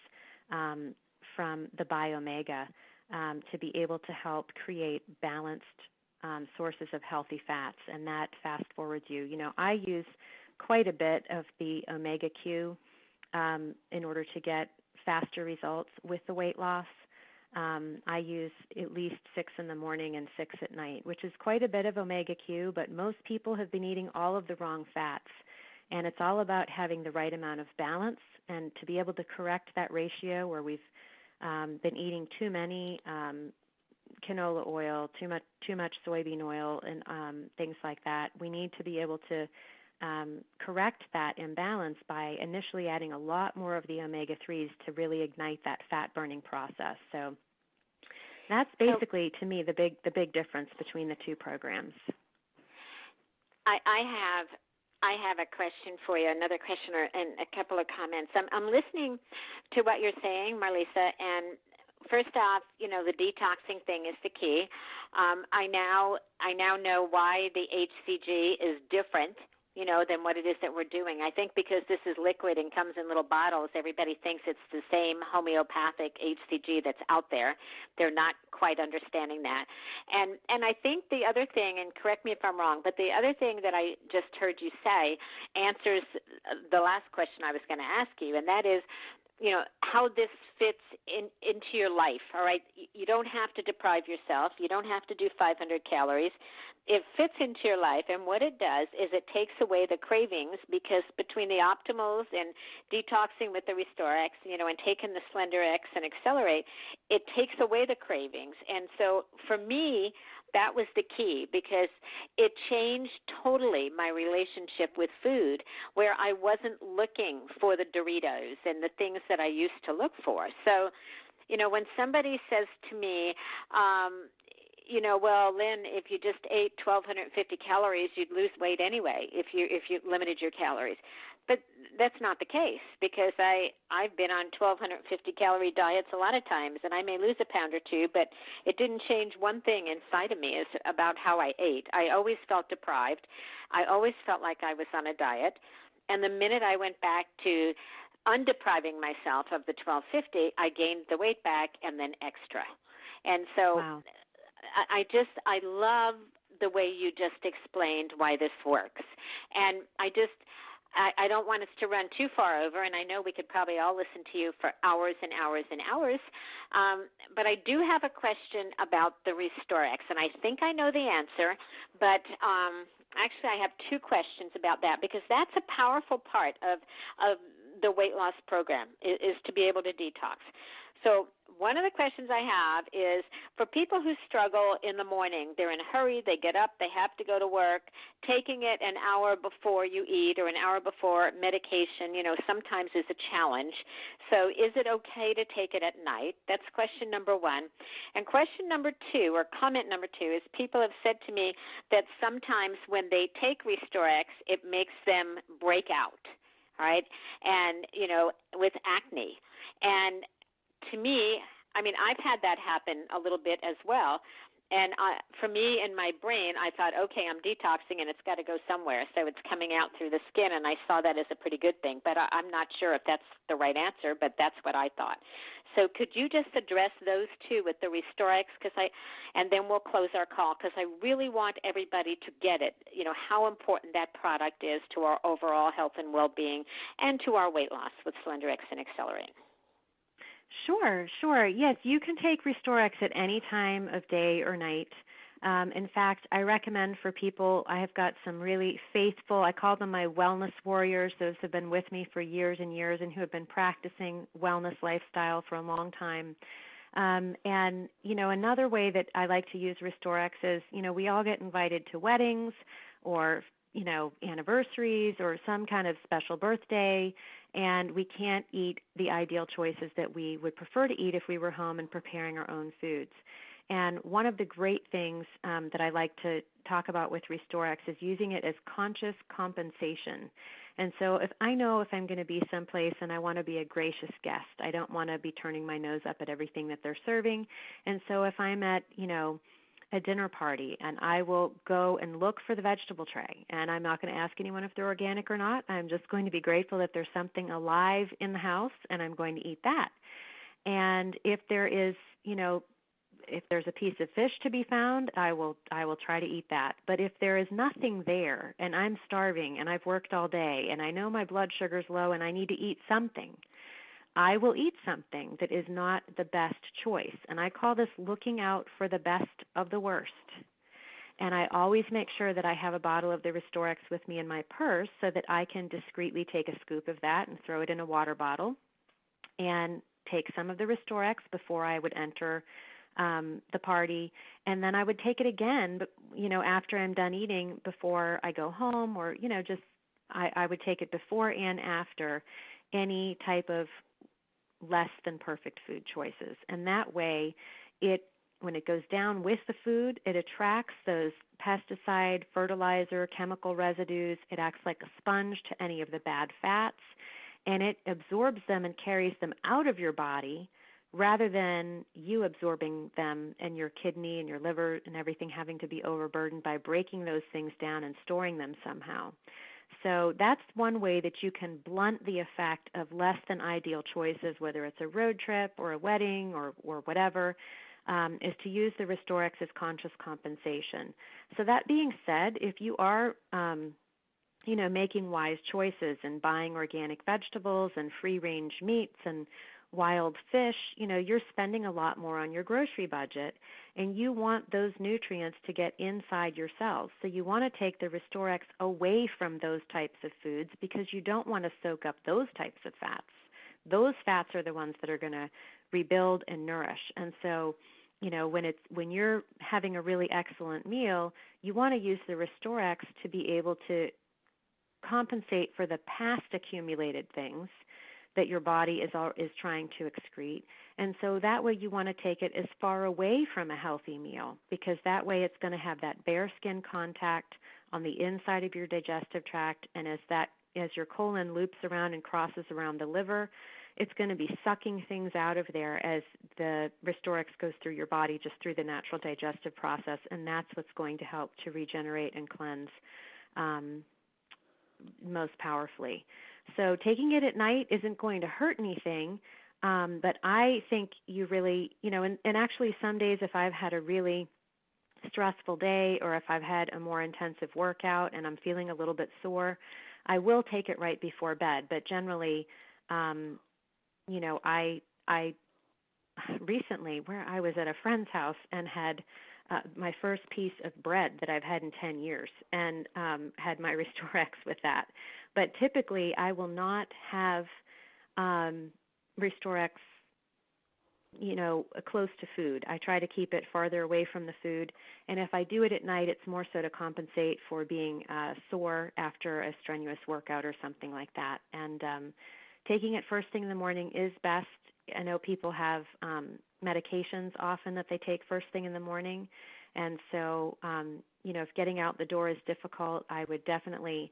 from the Biomega to be able to help create balanced sources of healthy fats, and that fast forwards you. I use quite a bit of the Omega Q in order to get faster results with the weight loss. I use at least 6 in the morning and 6 at night, which is quite a bit of Omega Q, but most people have been eating all of the wrong fats, and it's all about having the right amount of balance and to be able to correct that ratio where we've been eating too many canola oil, too much soybean oil, and things like that. We need to be able to correct that imbalance by initially adding a lot more of the omega-3s to really ignite that fat-burning process. So that's basically, to me, the big difference between the two programs. I have a question for you, another question and a couple of comments. I'm listening to what you're saying, Marlisa, and first off, the detoxing thing is the key. I now know why the HCG is different, than what it is that we're doing. I think because this is liquid and comes in little bottles, everybody thinks it's the same homeopathic HCG that's out there. They're not quite understanding that. And I think the other thing, and correct me if I'm wrong, but the other thing that I just heard you say answers the last question I was going to ask you, and that is, how this fits into your life, all right? You don't have to deprive yourself. You don't have to do 500 calories. It fits into your life, and what it does is it takes away the cravings because between the optimals and detoxing with the Restoriix, and taking the Slenderiix and Accelerate, it takes away the cravings. And so for me, that was the key because it changed totally my relationship with food where I wasn't looking for the Doritos and the things that I used to look for. So, when somebody says to me, well, Lynn, if you just ate 1,250 calories, you'd lose weight anyway if you limited your calories. But that's not the case, because I've been on 1,250 calorie diets a lot of times, and I may lose a pound or two, but it didn't change one thing inside of me is about how I ate. I always felt deprived. I always felt like I was on a diet. And the minute I went back to undepriving myself of the 1,250, I gained the weight back and then extra. And so wow. I love the way you just explained why this works. And I don't want us to run too far over, and I know we could probably all listen to you for hours and hours and hours, but I do have a question about the Restoriix, and I think I know the answer, but actually I have two questions about that, because that's a powerful part of the weight loss program, is to be able to detox. So one of the questions I have is for people who struggle in the morning, they're in a hurry, they get up, they have to go to work, taking it an hour before you eat or an hour before medication, sometimes is a challenge. So is it okay to take it at night? That's question number one. And question number two, or comment number two, is people have said to me that sometimes when they take Restoriix, it makes them break out, all right, and, with acne. And to me, I've had that happen a little bit as well. And for me, in my brain, I thought, okay, I'm detoxing and it's got to go somewhere. So it's coming out through the skin, and I saw that as a pretty good thing. But I'm not sure if that's the right answer, but that's what I thought. So could you just address those two with the Restoriix? And then we'll close our call, because I really want everybody to get it, how important that product is to our overall health and well-being and to our weight loss with Slenderiix and Accelerate. Sure. Yes, you can take Restoriix at any time of day or night. In fact, I recommend for people, I have got some really faithful, I call them my wellness warriors. Those have been with me for years and years and who have been practicing wellness lifestyle for a long time. And, another way that I like to use Restoriix is, we all get invited to weddings or anniversaries or some kind of special birthday, and we can't eat the ideal choices that we would prefer to eat if we were home and preparing our own foods. And one of the great things that I like to talk about with Restoriix is using it as conscious compensation. And so if I know if I'm going to be someplace and I want to be a gracious guest, I don't want to be turning my nose up at everything that they're serving. And so if I'm at, a dinner party, and I will go and look for the vegetable tray, and I'm not going to ask anyone if they're organic or not. I'm just going to be grateful that there's something alive in the house, and I'm going to eat that. And if there is, if there's a piece of fish to be found, I will try to eat that. But if there is nothing there, and I'm starving, and I've worked all day, and I know my blood sugar's low, and I need to eat something, I will eat something that is not the best choice. And I call this looking out for the best of the worst. And I always make sure that I have a bottle of the Restoriix with me in my purse so that I can discreetly take a scoop of that and throw it in a water bottle and take some of the Restoriix before I would enter the party. And then I would take it again, after I'm done eating, before I go home, or, I would take it before and after any type of less than perfect food choices. And that way, when it goes down with the food, it attracts those pesticide, fertilizer, chemical residues. It acts like a sponge to any of the bad fats, and it absorbs them and carries them out of your body rather than you absorbing them and your kidney and your liver and everything having to be overburdened by breaking those things down and storing them somehow. So that's one way that you can blunt the effect of less than ideal choices, whether it's a road trip or a wedding or whatever, is to use the Restoriix as conscious compensation. So that being said, if you are, making wise choices and buying organic vegetables and free-range meats and wild fish, you're spending a lot more on your grocery budget, and you want those nutrients to get inside your cells. So you want to take the Restoriix away from those types of foods because you don't want to soak up those types of fats. Those fats are the ones that are going to rebuild and nourish. And so, when you're having a really excellent meal, you want to use the Restoriix to be able to compensate for the past accumulated things that your body is trying to excrete. And so that way you want to take it as far away from a healthy meal, because that way it's going to have that bare skin contact on the inside of your digestive tract, and as that as your colon loops around and crosses around the liver, it's going to be sucking things out of there as the Restoriix goes through your body just through the natural digestive process, and that's what's going to help to regenerate and cleanse most powerfully. So taking it at night isn't going to hurt anything, but I think you really, and actually some days if I've had a really stressful day or if I've had a more intensive workout and I'm feeling a little bit sore, I will take it right before bed. But generally, I recently, where I was at a friend's house and had my first piece of bread that I've had in 10 years and had my Restoriix with that. But typically I will not have Restoriix, close to food. I try to keep it farther away from the food. And if I do it at night, it's more so to compensate for being sore after a strenuous workout or something like that. And taking it first thing in the morning is best. I know people have medications often that they take first thing in the morning. And so, if getting out the door is difficult, I would definitely,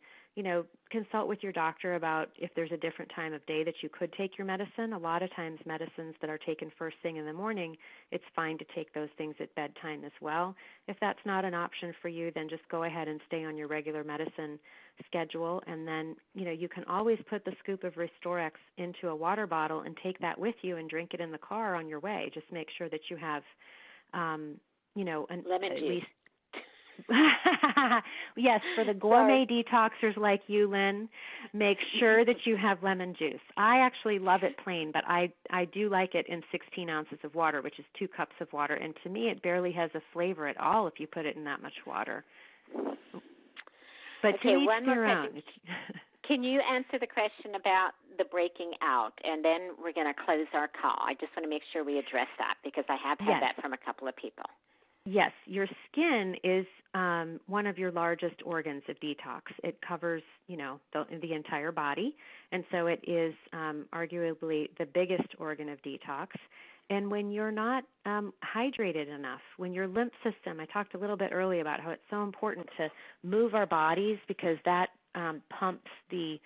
consult with your doctor about if there's a different time of day that you could take your medicine. A lot of times medicines that are taken first thing in the morning, it's fine to take those things at bedtime as well. If that's not an option for you, then just go ahead and stay on your regular medicine schedule. And then, you can always put the scoop of Restoriix into a water bottle and take that with you and drink it in the car on your way. Just make sure that you have, lemon at juice. least. Yes, for the gourmet detoxers like you, Lynn, make sure that you have lemon juice. I actually love it plain, but I do like it in 16 ounces of water, which is 2 cups of water. And to me, it barely has a flavor at all if you put it in that much water. But okay, to each one more their own. Can you answer the question about the breaking out? And then we're going to close our call. I just want to make sure we address that because I have had that from a couple of people. Yes, your skin is one of your largest organs of detox. It covers, the entire body, and so it is arguably the biggest organ of detox. And when you're not hydrated enough, when your lymph system, I talked a little bit earlier about how it's so important to move our bodies because that pumps the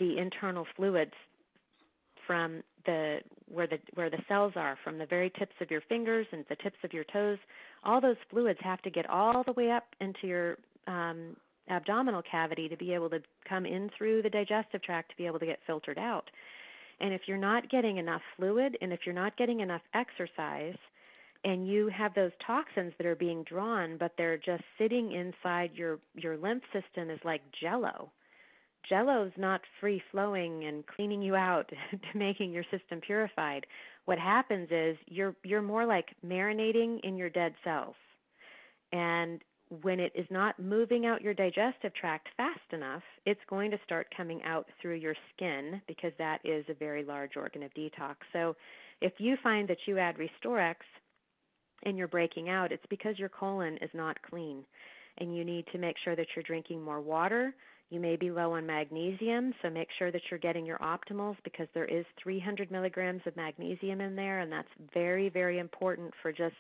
internal fluids from where the cells are, from the very tips of your fingers and the tips of your toes. All those fluids have to get all the way up into your abdominal cavity to be able to come in through the digestive tract to be able to get filtered out. And if you're not getting enough fluid and if you're not getting enough exercise and you have those toxins that are being drawn but they're just sitting inside your lymph system is like Jell-O. Jell-O's not free-flowing and cleaning you out to making your system purified. What happens is you're more like marinating in your dead cells. And when it is not moving out your digestive tract fast enough, it's going to start coming out through your skin because that is a very large organ of detox. So if you find that you add Restoriix and you're breaking out, it's because your colon is not clean. And you need to make sure that you're drinking more water. You may be low on magnesium, so make sure that you're getting your optimals because there is 300 milligrams of magnesium in there, and that's very, very important for just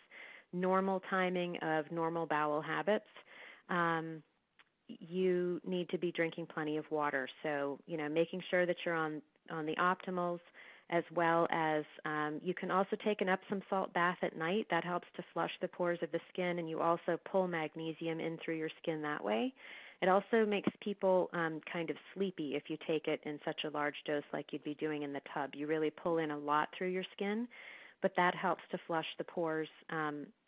normal timing of normal bowel habits. You need to be drinking plenty of water, so making sure that you're on the optimals, as well as you can also take an Epsom salt bath at night. That helps to flush the pores of the skin, and you also pull magnesium in through your skin that way. It also makes people kind of sleepy if you take it in such a large dose like you'd be doing in the tub. You really pull in a lot through your skin, but that helps to flush the pores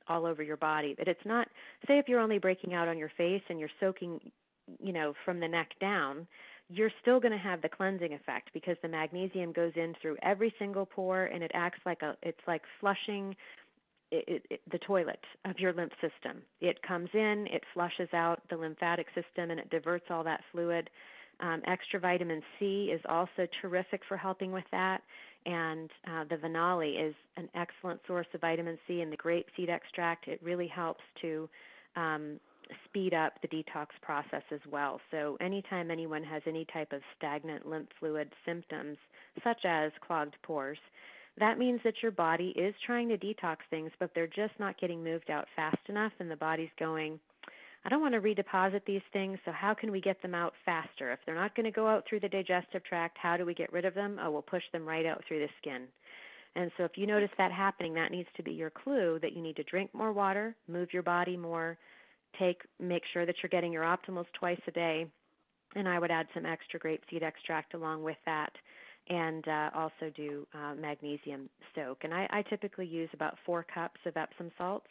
all over your body. But it's not, say if you're only breaking out on your face and you're soaking, from the neck down, you're still going to have the cleansing effect because the magnesium goes in through every single pore and it acts like it's like flushing the toilet of your lymph system. It comes in, it flushes out the lymphatic system, and it diverts all that fluid. Extra vitamin C is also terrific for helping with that, and the Vanali is an excellent source of vitamin C, and the grape seed extract, it really helps to speed up the detox process as well. So anytime anyone has any type of stagnant lymph fluid symptoms, such as clogged pores, that means that your body is trying to detox things, but they're just not getting moved out fast enough, and the body's going, I don't want to redeposit these things, so how can we get them out faster? If they're not going to go out through the digestive tract, how do we get rid of them? Oh, we'll push them right out through the skin. And so if you notice that happening, that needs to be your clue that you need to drink more water, move your body more, make sure that you're getting your optimals twice a day, and I would add some extra grapeseed extract along with that, and also do magnesium soak. And I typically use about 4 cups of Epsom salts,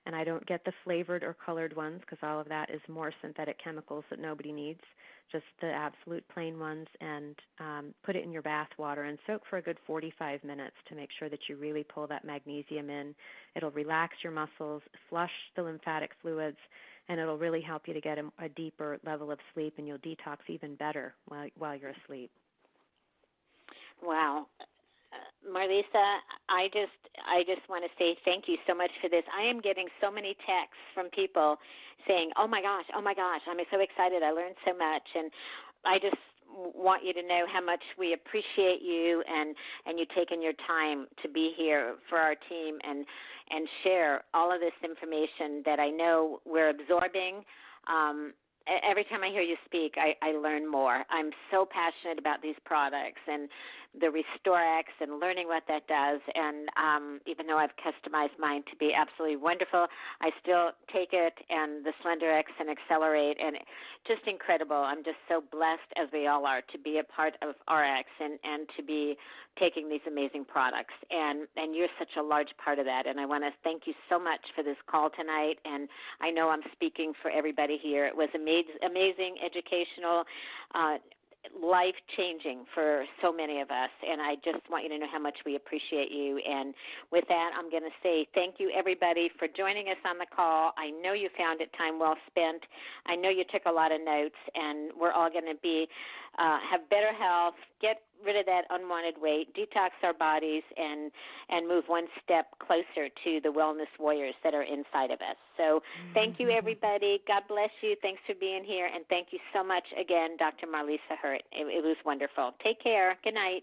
and I don't get the flavored or colored ones because all of that is more synthetic chemicals that nobody needs, just the absolute plain ones, and put it in your bath water and soak for a good 45 minutes to make sure that you really pull that magnesium in. It'll relax your muscles, flush the lymphatic fluids, and it'll really help you to get a deeper level of sleep, and you'll detox even better while you're asleep. Wow. Marlisa, I just want to say thank you so much for this. I am getting so many texts from people saying, oh my gosh, I'm so excited. I learned so much. And I just want you to know how much we appreciate you and you taking your time to be here for our team and share all of this information that I know we're absorbing. Every time I hear you speak, I learn more. I'm so passionate about these products and the Restoriix and learning what that does. And even though I've customized mine to be absolutely wonderful, I still take it and the Slenderiix and Accelerate, and just incredible. I'm just so blessed, as we all are, to be a part of RX and to be taking these amazing products. And you're such a large part of that. And I want to thank you so much for this call tonight. And I know I'm speaking for everybody here. It was amazing, educational, life-changing for so many of us, and I just want you to know how much we appreciate you. And with that, I'm going to say thank you, everybody, for joining us on the call. I know you found it time well spent. I know you took a lot of notes, and we're all going to have better health, get rid of that unwanted weight, detox our bodies, and move one step closer to the wellness warriors that are inside of us. So thank you, everybody. God bless you. Thanks for being here, and thank you so much again, Dr. Marlisa Hurt. It was wonderful. Take care. Good night.